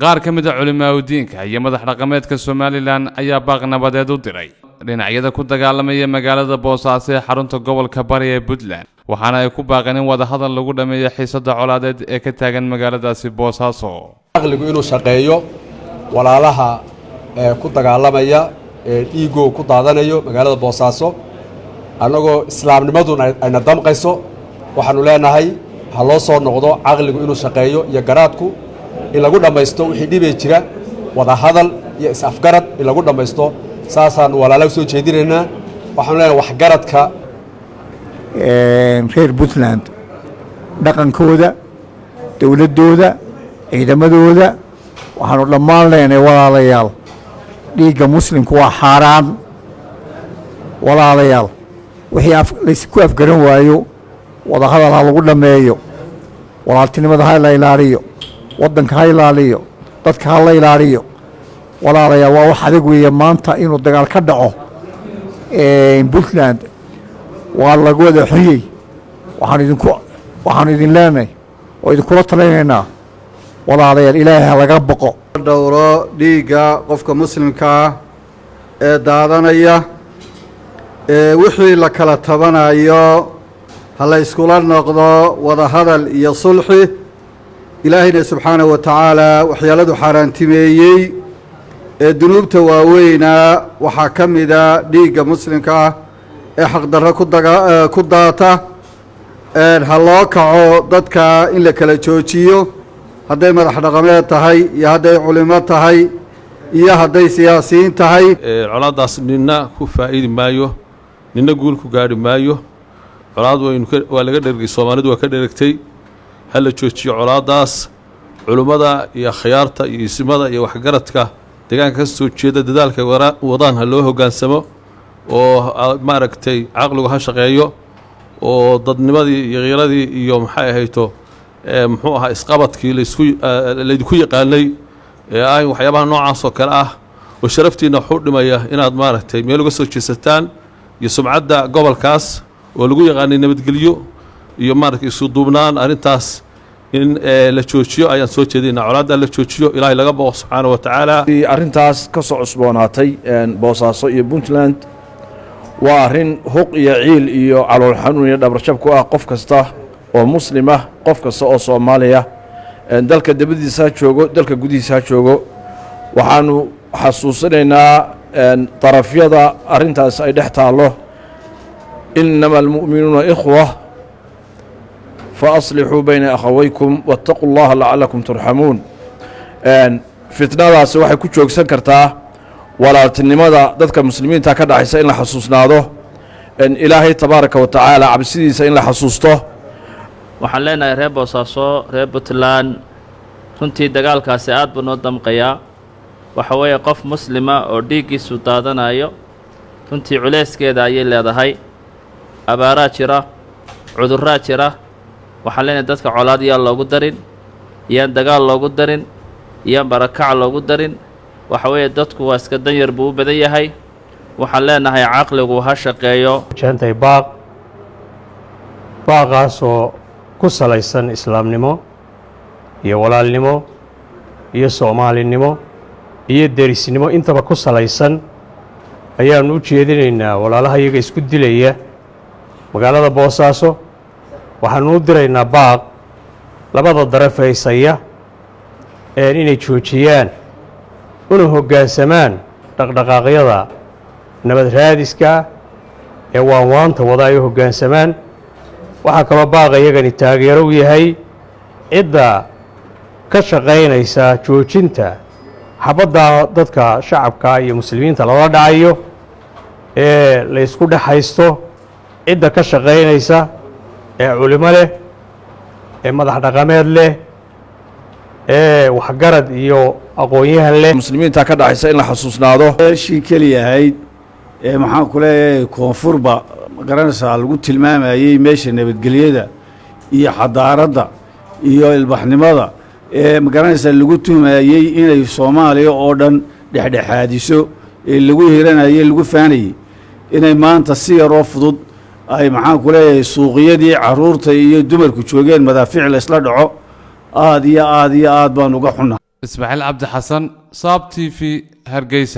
qaar ka mid ah culimaadudiinka iyo madax dhaqameedka Somaliland ayaa baaq nabadeed u diray dhinacyada ku dagaalamaya magaalada Boosaaso ee xarunta gobolka Bari ee Puntland waxaana ay ku baaqeen in wada hadal lagu dhameeyo xiisada colaadeed ee ka taagan magaaladaasi Boosaaso. aqligu inuu shaqeeyo walaalaha ku dagaalamaya dhiigo ku daadanayo magaalada Boosaaso anagoo islaamnimaduna ayna damqayso waxaanu leenahay ha loo soo noqdo aqligu inuu shaqeeyo iyo garaadku in lagu dhamaysto wixii dhibay jira wada hadal iyo is-afgarad in lagu dhamaysto saasaan walaalaha soo jeedinaynaa waxaanu leenahay wax garadka reer Puntland dhaqankooda dawladooda ciidamadooda waxaanu dhammaan leenahay walaalayaal dhiigga muslimku waa xaaraan walaalayaal wixii la isku afgaran waayo wada hadal ha lagu dhameeyo walaaltinimada ha la ilaaliyo waddanka ha ilaaliyo dadka ha la ilaaliyo walaalayaal waa wax adag weeye maanta inuu dagaal ka dhaco Puntland waa lagu wada xiyay waxaan idin leenahay oo idinkula talinaynaa walaalayaal ilaahay ha laga baqo dhowro dhiigga qofka muslimka ee daadanaya wixii la kala tabanayo ha la iskula noqdo wada hadal iyo sulxi ilaahayna subxaanahu wa tacaala waxyaaladu xaaraantimeeyey ee dunuubta waaweyna waxaa ka mida dhiigga muslimka ah ee xaqdarro ku daata ha loo kaco dadka in la kala joojiyo hadday madax dhaqameed tahay iyo hadday culimo tahay iyo hadday siyaasiyiin tahay colaadaas nina ku faa'iidi maayo nina guul ku gaari maayo colaad waa laga dhergay Soomaalidu waa ka dhergtay hal la joojiyo colaadaas culimada iyo khiyaarta iyo ismada iyo waxgaradka deegaanka ka soo jeeda dadaalka wadaan ha loo hogaansamo oo maaragtay aqligu ha shaqeeyo oo dadnimadii iyo qiiradii iyo maxay ahayto muxuu ahaa isqabadkii la isku yaqaanay ay waxyaabaha noocaas oo kale ah oo sharaftiina wuxuu dhimaya inaad maaragtay meel uga soo jeesataan iyo sumcadda gobolkaas oo lagu yaqaanay nabadgelyo iyo maaragtay isu duubnaan arintaas in la joojiyo ayaan soo jeedinaa colaadda la joojiyo ilaahay laga boqo subxaanahu wa tacaala arintaas ka soo cusboonaatay Boosaaso iyo Puntland waa arin huq iyo ciil iyo calool xanuun iyo dhabarjab ku ah qof kasta oo muslim ah qof kasta oo Soomaaliya dalka dibadiisa joogo dalka gudihiisa joogo waxaanu xasuusinaynaa tarafyada arintaas ay dhex taalo إنما المؤمنون إخوة فأصلحوا بين أخويكم واتقوا الله لعلكم ترحمون فتنadaas waxay ku joogsan kartaa walaaltinimada dadka muslimiinta ka dhaxaysa in la xasuusnaado ilaahay tabaaraka wa tacaala cabsidiisa in la xasuusto waxaan leenahay reer Boosaaso reer Puntland runtii dagaalkaasi aad buu noo damqayaa waxa weeye qof muslima oo dhiigiisu daadanayo runtii culeyskeeda ayay leedahay abaaraa jira cudurraa jira waxaan leenahay dadka colaad yaa loogu darin iyaan dagaal loogu darin iyaan barakac loogu darin waxa weeye dadku waa iska danyar buu u badan yahay waxaan leenahay caqligu ha shaqeeyo jeentay baaqaasoo ku salaysan islaamnimo iyo walaalnimo iyo soomaalinimo iyo derisnimo intaba ku salaysan ayaanu u jeedinaynaa walaalaha iyaga isku dilaya magaalada Boosaaso waxaanu u diraynaa baaq labada daraf haysaya inay joojiyaan una hoggaansamaan dhaqdhaqaaqyada nabad raadiska ee waanwaanta wada ay hoggaansamaan waxaa kaloo baaqa iyagani taageero u yahay cidda ka shaqaynaysa joojinta xabadda dadka shacabka iyo muslimiinta lala dhacayo ee la isku dhaxaysto cidda ka shaqaynaysa ee culimo leh ee madax dhaqameed leh ee waxgarad iyo aqoon-yahan leh muslimiinta ka dhaxaysa in la xasuusnaado shii kaliya ahayd maxaan ku leeyahay koonfurba garanaysaa lagu tilmaamayay meesha nabadgelyada iyo xadaaradda iyo ilbaxnimada magaranaysaa lagu tumayay inay Soomaaliya oo dhan dhexdhexaadiso lagu hiranayay lagu faanayay inay maanta si yaroo fudud ay maxaan ku leeyahay suuqyadii caruurta iyo dumarku joogeen madaafiic la isla dhaco aad iyo aad baan uga xunnahay ismaaciil cabdi xasan saab t v hargeysa.